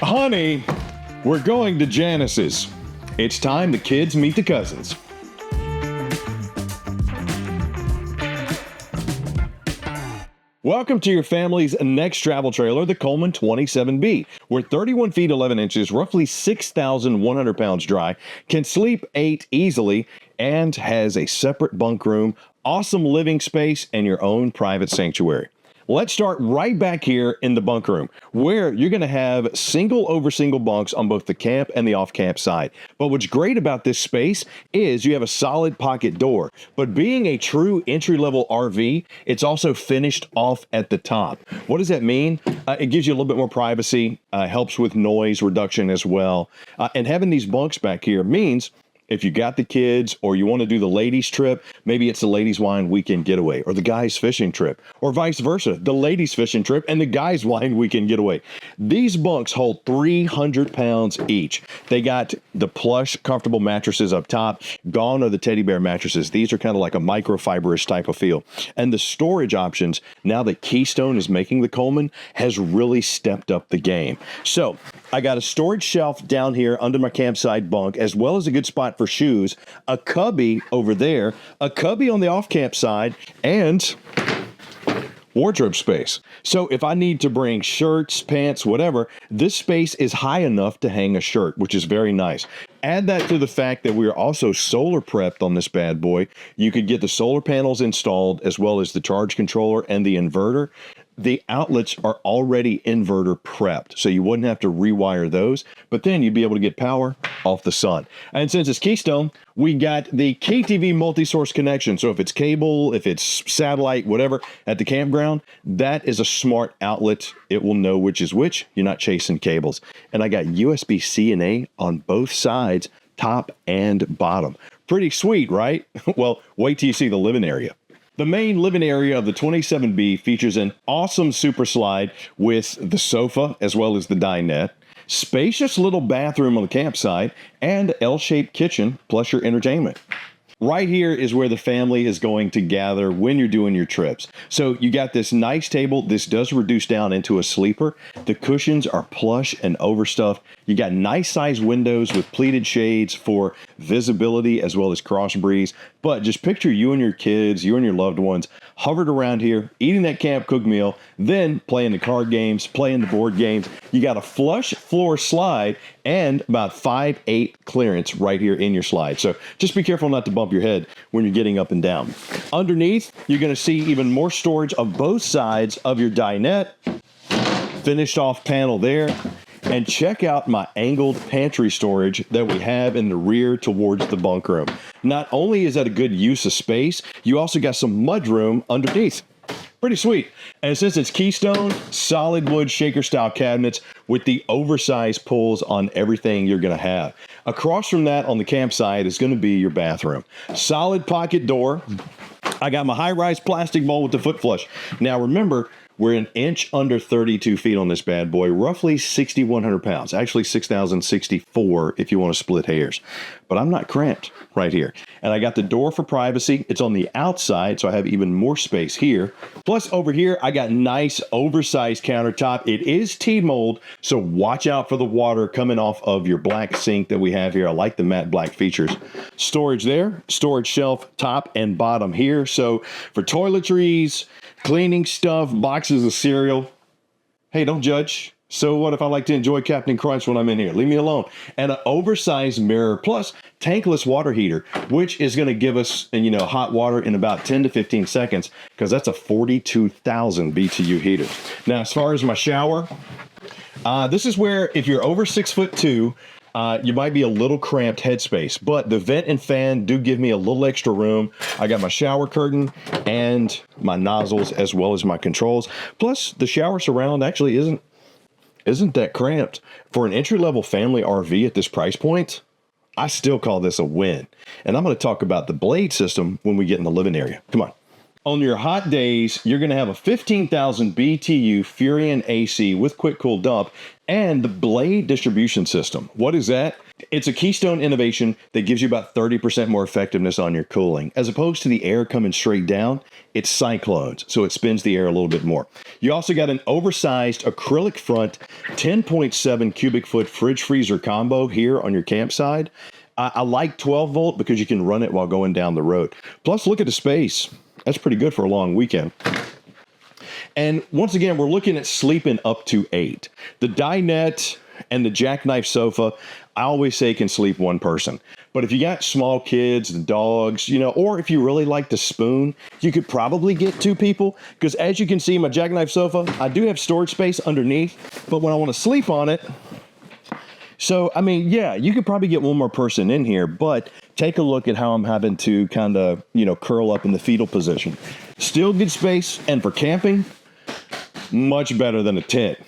Honey, we're going to Janice's. It's time the kids meet the cousins. Welcome to your family's next travel trailer, the Coleman 27B. We're 31 feet 11 inches, roughly 6,100 pounds dry, can sleep 8 easily, and has a separate bunk room, awesome living space, and your own private sanctuary. Let's start right back here in the bunk room, where you're going to have single over single bunks on both the camp and the off-camp side. But what's great about this space is you have a solid pocket door. But being a true entry-level RV, it's also finished off at the top. What does that mean? It gives you a little bit more privacy, helps with noise reduction as well. And having these bunks back here means if you got the kids or you want to do the ladies trip, maybe it's the ladies wine weekend getaway or the guys fishing trip, or vice versa, the ladies fishing trip and the guys wine weekend getaway. These bunks hold 300 pounds each. They got the plush, comfortable mattresses up top. Gone are the teddy bear mattresses. These are kind of like a microfibrous type of feel. And the storage options, now that Keystone is making the Coleman, has really stepped up the game. So I got a storage shelf down here under my campsite bunk, as well as a good spot for shoes, a cubby over there, a cubby on the off-camp side, and wardrobe space. So if I need to bring shirts, pants, whatever, this space is high enough to hang a shirt, which is very nice. Add that to the fact that we are also solar prepped on this bad boy. You could get the solar panels installed as well as the charge controller and the inverter. The outlets are already inverter prepped, so you wouldn't have to rewire those, but then you'd be able to get power off the sun. And since it's Keystone, we got the KTV multi-source connection. So if it's cable, if it's satellite, whatever, at the campground, that is a smart outlet. It will know which is which. You're not chasing cables. And I got USB-C and A on both sides, top and bottom. Pretty sweet, right? Well, wait till you see the living area. The main living area of the 27B features an awesome super slide with the sofa as well as the dinette, spacious little bathroom on the campsite, and L-shaped kitchen plus your entertainment. Right here is where the family is going to gather when you're doing your trips. So you got this nice table. This does reduce down into a sleeper. The cushions are plush and overstuffed. You got nice sized windows with pleated shades for visibility as well as cross breeze. But just picture you and your kids, you and your loved ones hovered around here, eating that camp cooked meal, then playing the card games, playing the board games. You got a flush floor slide and about 5'8" clearance right here in your slide. So just be careful not to bump your head when you're getting up and down. Underneath, you're going to see even more storage of both sides of your dinette. Finished off panel there. And check out my angled pantry storage that we have in the rear towards the bunk room. Not only is that a good use of space, you also got some mudroom underneath. Pretty sweet. And since it's Keystone, solid wood shaker style cabinets with the oversized pulls on everything you're going to have. Across from that on the campsite is going to be your bathroom. Solid pocket door. I got my high-rise plastic bowl with the foot flush. Now remember, we're an inch under 32 feet on this bad boy, roughly 6,100 pounds, actually 6,064 if you want to split hairs. But I'm not cramped right here. And I got the door for privacy. It's on the outside, so I have even more space here. Plus over here, I got nice oversized countertop. It is T-mold, so watch out for the water coming off of your black sink that we have here. I like the matte black features. Storage there, storage shelf top and bottom here. So for toiletries, cleaning stuff, boxes of cereal. Hey, don't judge. So what if I like to enjoy Captain Crunch when I'm in here? Leave me alone. And an oversized mirror plus tankless water heater, which is going to give us, hot water in about 10 to 15 seconds because that's a 42,000 BTU heater. Now, as far as my shower, this is where if you're over 6'2", you might be a little cramped headspace, but the vent and fan do give me a little extra room. I got my shower curtain and my nozzles as well as my controls. Plus, the shower surround actually isn't that cramped. For an entry-level family RV at this price point, I still call this a win. And I'm going to talk about the blade system when we get in the living area. Come on. On your hot days, you're going to have a 15,000 BTU Furion AC with quick cool dump and the blade distribution system. What is that? It's a Keystone innovation that gives you about 30% more effectiveness on your cooling. As opposed to the air coming straight down, it's cyclones, so it spins the air a little bit more. You also got an oversized acrylic front 10.7 cubic foot fridge freezer combo here on your campsite. I like 12 volt because you can run it while going down the road. Plus, look at the space. That's pretty good for a long weekend. And once again, we're looking at sleeping up to 8. The dinette and the Jackknife Sofa, I always say can sleep one person. But if you got small kids, the dogs, or if you really like to spoon, you could probably get 2 people. Because as you can see, my Jackknife Sofa, I do have storage space underneath. But when I want to sleep on it, so, I mean, yeah, you could probably get one more person in here, but take a look at how I'm having to kind of, curl up in the fetal position. Still good space, and for camping, much better than a tent.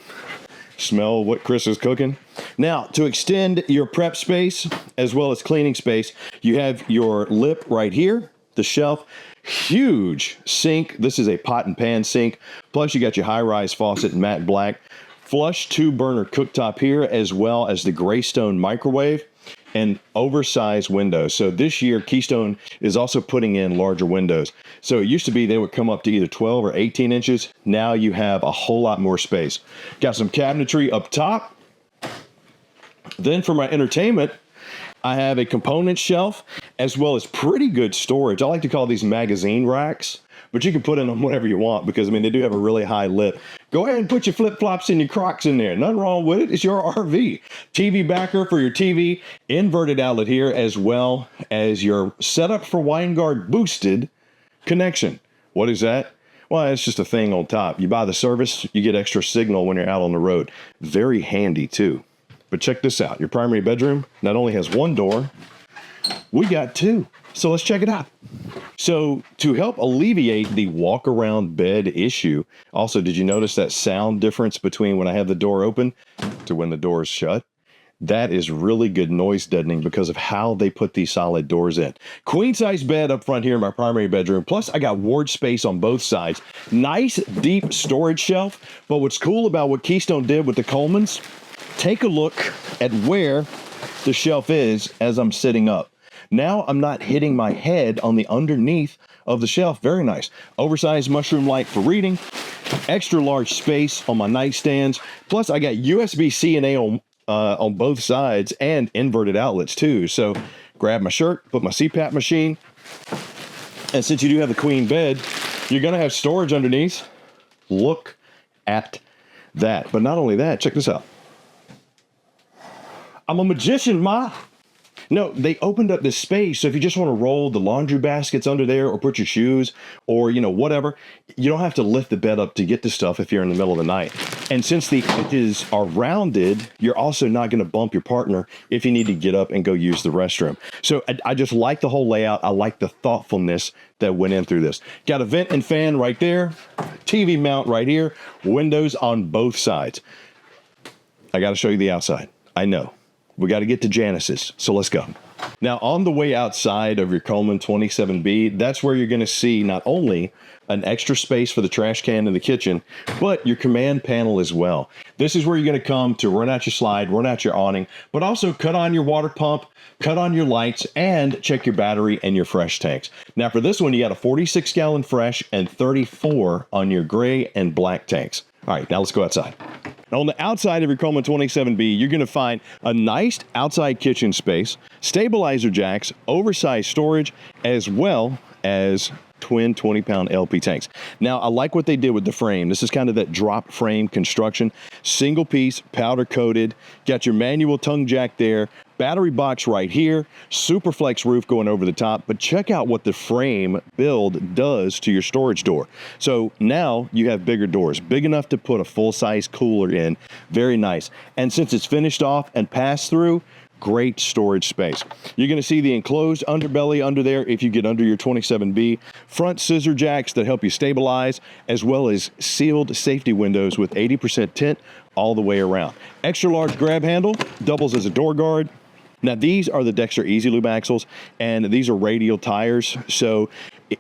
Smell what Chris is cooking? Now, to extend your prep space as well as cleaning space, you have your lip right here, the shelf, huge sink. This is a pot and pan sink. Plus, you got your high-rise faucet in matte black. Flush 2-burner cooktop here, as well as the Greystone microwave and oversized windows. So this year, Keystone is also putting in larger windows. So it used to be they would come up to either 12 or 18 inches. Now you have a whole lot more space. Got some cabinetry up top. Then for my entertainment, I have a component shelf as well as pretty good storage. I like to call these magazine racks, but you can put in them whatever you want because, they do have a really high lip. Go ahead and put your flip-flops and your Crocs in there. Nothing wrong with it. It's your RV. TV backer for your TV. Inverted outlet here, as well as your setup for WineGuard boosted connection. What is that? Well, it's just a thing on top. You buy the service, you get extra signal when you're out on the road. Very handy, too. But check this out. Your primary bedroom not only has 1 door, we got 2. So let's check it out. So to help alleviate the walk around bed issue, also, did you notice that sound difference between when I have the door open to when the door is shut? That is really good noise deadening because of how they put these solid doors in. Queen size bed up front here in my primary bedroom. Plus I got ward space on both sides. Nice deep storage shelf. But what's cool about what Keystone did with the Colemans, take a look at where the shelf is as I'm sitting up. Now I'm not hitting my head on the underneath of the shelf. Very nice. Oversized mushroom light for reading. Extra large space on my nightstands. Plus I got USB-C and A on both sides and inverted outlets too. So grab my shirt, put my CPAP machine. And since you do have the queen bed, you're going to have storage underneath. Look at that. But not only that, check this out. I'm a magician, Ma. No, they opened up this space, so if you just want to roll the laundry baskets under there or put your shoes or, whatever, you don't have to lift the bed up to get the stuff if you're in the middle of the night. And since the edges are rounded, you're also not going to bump your partner if you need to get up and go use the restroom. So I just like the whole layout. I like the thoughtfulness that went in through this. Got a vent and fan right there, TV mount right here, windows on both sides. I got to show you the outside. I know. We got to get to Janice's, so let's go. Now, on the way outside of your Coleman 27B, that's where you're going to see not only an extra space for the trash can in the kitchen, but your command panel as well. This is where you're going to come to run out your slide, run out your awning, but also cut on your water pump, cut on your lights, and check your battery and your fresh tanks. Now, for this one, you got a 46-gallon fresh and 34 on your gray and black tanks. All right, now let's go outside. Now, on the outside of your Coleman 27B, you're going to find a nice outside kitchen space, stabilizer jacks, oversized storage, as well as twin 20-pound LP tanks. Now, I like what they did with the frame. This is kind of that drop frame construction. Single piece, powder coated. Got your manual tongue jack there. Battery box right here. Superflex roof going over the top. But check out what the frame build does to your storage door. So now you have bigger doors. Big enough to put a full-size cooler in. Very nice. And since it's finished off and passed through, great storage space. You're going to see the enclosed underbelly under there if you get under your 27B. Front scissor jacks that help you stabilize, as well as sealed safety windows with 80% tint all the way around. Extra large grab handle, doubles as a door guard. Now, these are the Dexter Easy Lube axles, and these are radial tires. So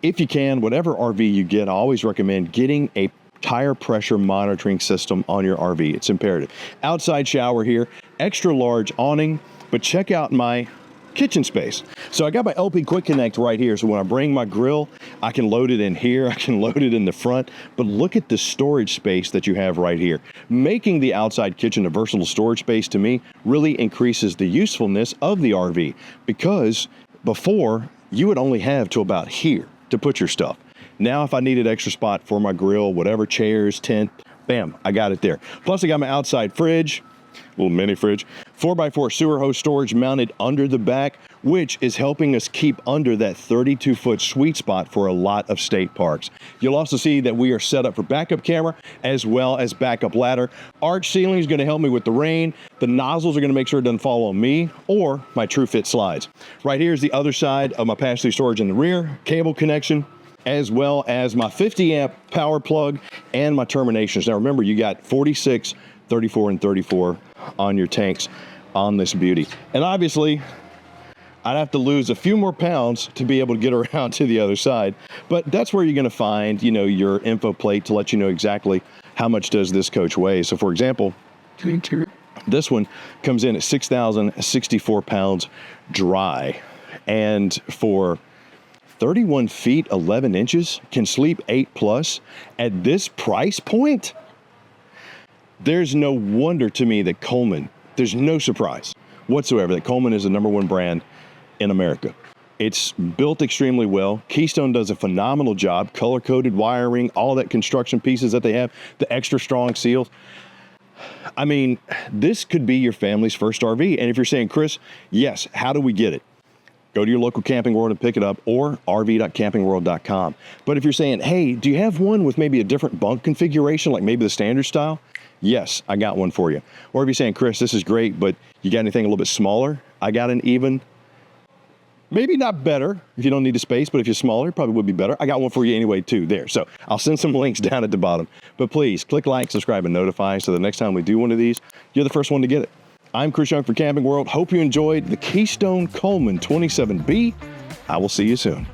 if you can, whatever RV you get, I always recommend getting a tire pressure monitoring system on your RV. It's imperative. Outside shower here, extra large awning, but check out my kitchen space. So I got my LP Quick Connect right here. So when I bring my grill, I can load it in here. I can load it in the front. But look at the storage space that you have right here. Making the outside kitchen a versatile storage space, to me, really increases the usefulness of the RV, because before you would only have to about here to put your stuff. Now, if I needed extra spot for my grill, whatever, chairs, tent, bam, I got it there. Plus I got my outside fridge, little mini fridge, 4x4 sewer hose storage mounted under the back, which is helping us keep under that 32-foot sweet spot for a lot of state parks. You'll also see that we are set up for backup camera as well as backup ladder. Arch ceiling is going to help me with the rain. The nozzles are going to make sure it doesn't fall on me or my True Fit slides. Right here is the other side of my pass-through storage in the rear, cable connection, as well as my 50 amp power plug and my terminations. Now remember, you got 46, 34, and 34 on your tanks on this beauty. And obviously, I'd have to lose a few more pounds to be able to get around to the other side. But that's where you're going to find, your info plate to let you know exactly how much does this coach weigh. So for example, this one comes in at 6,064 pounds dry. And for 31 feet, 11 inches, can sleep 8+ at this price point. There's no wonder to me that Coleman, there's no surprise whatsoever that Coleman is the #1 brand in America. It's built extremely well. Keystone does a phenomenal job, color-coded wiring, all that construction pieces that they have, the extra strong seals. I mean, this could be your family's first RV. And if you're saying, Chris, yes, how do we get it? Go to your local Camping World and pick it up, or rv.campingworld.com. But if you're saying, hey, do you have one with maybe a different bunk configuration, like maybe the standard style? Yes, I got one for you. Or if you're saying, Chris, this is great, but you got anything a little bit smaller? I got an even, maybe not better if you don't need the space, but if you're smaller, it probably would be better. I got one for you anyway, too, there. So I'll send some links down at the bottom. But please click like, subscribe, and notify so the next time we do one of these, you're the first one to get it. I'm Chris Young for Camping World. Hope you enjoyed the Keystone Coleman 27B. I will see you soon.